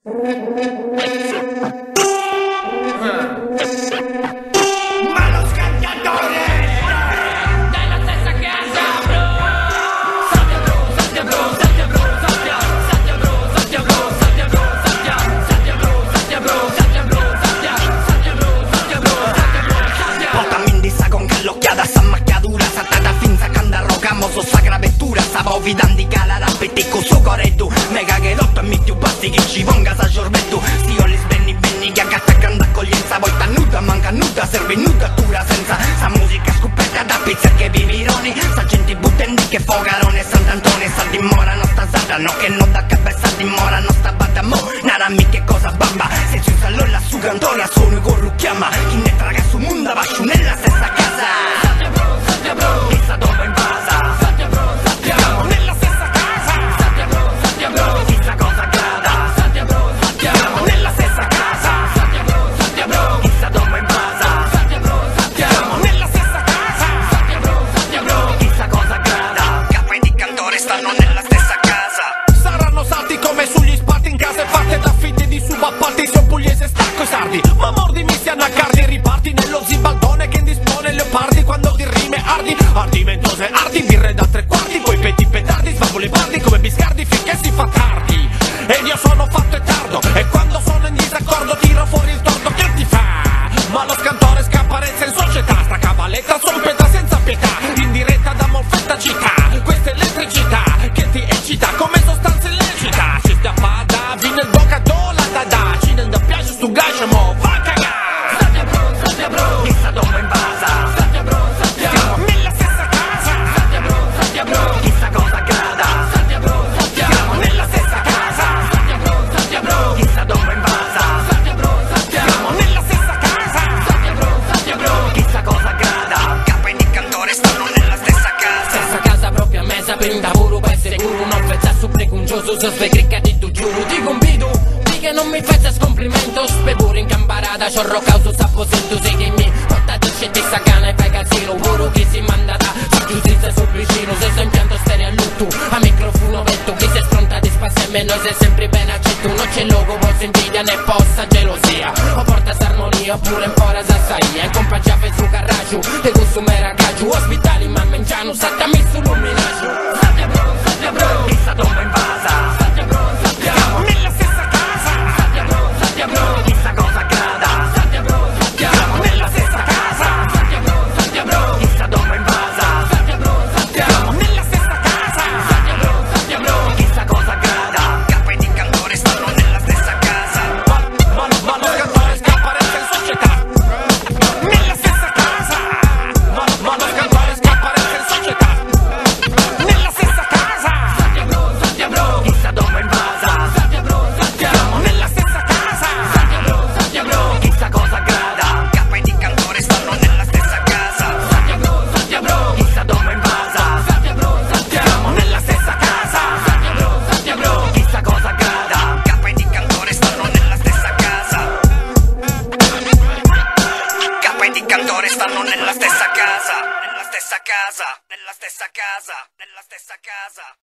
Ma lo scattatore della stessa casa, bro. Satya bro, Satya bro, Satya bro, Satya, Satya bro, Satya bro, Satya bro, Satya, Satya bro, Satya bro, Satya bro, Satya, Satya bro, Satya bro, Satya bro, Satya. Potami in disa con che l'occhiata sa macchiatura, satata finza canda roca, moso sacra vettura, stavo vidandi cala rappeticco su corretto, mega che lotto e mi più basti che ci ponga sa giormetto, stio li sbenni benni che agatta grande accoglienza, poi sta nuda, manca nuda, serve nudatura senza sa musica scoperta da pizza che vivironi, sa gente buttendi che fogarone, Sant'Antonio sta dimora, non sta sata, no che non da cabeza dimora, non sta bada mo, nara mi che cosa bamba, se ci usa l'olla su cantoria sono corrucchiama, chi ne traga su mondo va giù nella stessa casa. Satya bro, chissà dove invasa, Satya bro, Satya, siamo nella stessa casa, Satya bro, Satya bro, chissà cosa accada, Satya bro, Satya, siamo nella stessa casa, Satya bro, Satya bro, chissà dove invasa, Satya bro, Satya, siamo nella stessa casa, Satya bro, Satya bro, chissà cosa accada, capi di cantore stanno nella stessa casa. Saranno salti come sugli spalti in case fatte da fitte di subappalti, se un pugliese stacco i sardi, ma mordimi si annacardi e riparti nello zibaldone che indispone leopardi quando ti rime ardi, ardi ventose, ardi birre da tre quarti, poi petti petardi, svagole bardi come biscardi finché si fa tardi, ed io sono fatto e tardo, e quando sono in disaccordo tiro fuori il torto che ti fa, ma lo scantore scapparezza in società, sta cavalletta zompeta senza pietà, in diretta da molfetta città, questa elettricità che ti eccita come sostanza illecita, ci sta pada, vino il bocca dola da da, ci non da piace stu gascia mo va a cagà. Satya bro, chissà dove invasa, Satya bro, Satya, siamo nella stessa casa, Satya bro, Satya bro, chissà cosa accada, Satya bro, Satya, siamo nella stessa casa, Satya bro, Satya bro, chissà dove invasa, Satya bro, Satya, siamo nella stessa casa, Satya bro, Satya bro, chissà cosa accada, capi di cantore stanno nella stessa casa. Stessa casa propria mesa per un lavoro per sicuro, non faccia su precuncioso, se svegrica di tu giuro, ti convido, di che non mi faccia scomplimento, spepure in camparata, ciorro causo s'apposento, sei che mi porta di scendi sta cana e fai casino, puro che si manda da, sa giustizia sul vicino, se sto in pianto stere a lutto, a microfono vetto, chi si è spronta di spazi e meno sei sempre ben accetto, non c'è logo, posso invidia né possa gelosia, o porta s'armonia, oppure un po' s'assaia, in compagnia fe su carraccio, te costume ragazzo, ospitali ma mangiano, sattami su luminaggio, Satya bro, chissà dove invasa, Satya bro, Satya, siamo nella stessa casa, Satya bro, Satya bro, chissà cosa accada, Satya bro, Satya, siamo nella stessa casa, Satya bro, Satya bro, chissà dove invasa, Satya bro, Satya, siamo nella stessa casa, Satya bro, Satya bro, chissà cosa accada, capi di cantore stanno nella stessa casa. ma lo scantore scapparezza in società, nella stessa casa, ma lo scantore scapparezza in società, nella stessa casa, Satya bro, chissà dove invasa, Satya bro, Satya, siamo nella stessa casa, Satya bro, Satya bro, chissà cosa accada, capi di cantore stanno nella stessa casa. Satya bro, chissà dove invasa, Satya bro, Satya, siamo nella stessa casa, Satya bro, chissà cosa accada, capi di cantore stanno nella stessa casa. Capi di cantore stanno nella stessa casa, nella stessa casa, nella stessa casa, nella stessa casa.